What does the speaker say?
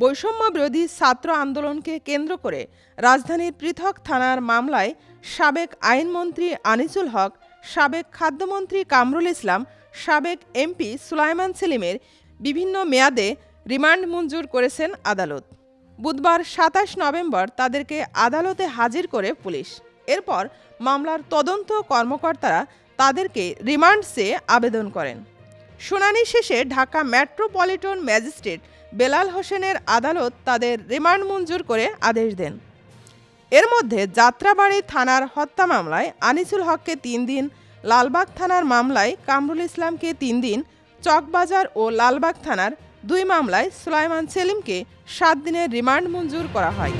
বৈষম্য বিরোধী ছাত্র আন্দোলনকে কেন্দ্র করে রাজধানীর পৃথক থানার মামলায় সাবেক আইনমন্ত্রী আনিসুল হক, সাবেক খাদ্যমন্ত্রী কামরুল ইসলাম, সাবেক এমপি সুলাইমান সেলিমের বিভিন্ন মেয়াদে রিমান্ড মঞ্জুর করেছেন আদালত। বুধবার ২৭ নভেম্বর তাদেরকে আদালতে হাজির করে পুলিশ। এরপর মামলার তদন্ত কর্মকর্তারা তাদেরকে রিমান্ড চেয়ে আবেদন করেন। শুনানি শেষে ঢাকা মেট্রোপলিটন ম্যাজিস্ট্রেট বেলাল হোসেনের আদালত তাদের রিমান্ড মঞ্জুর করে আদেশ দেন। এর মধ্যে যাত্রাবাড়ী থানার হত্যা মামলায় আনিসুল হককে ৩ দিন, লালবাগ থানার মামলায় কামরুল ইসলামকে ৩ দিন, চকবাজার ও লালবাগ থানার ২ মামলায় সুলাইমান সেলিমকে ৭ দিনের রিমান্ড মঞ্জুর করা হয়।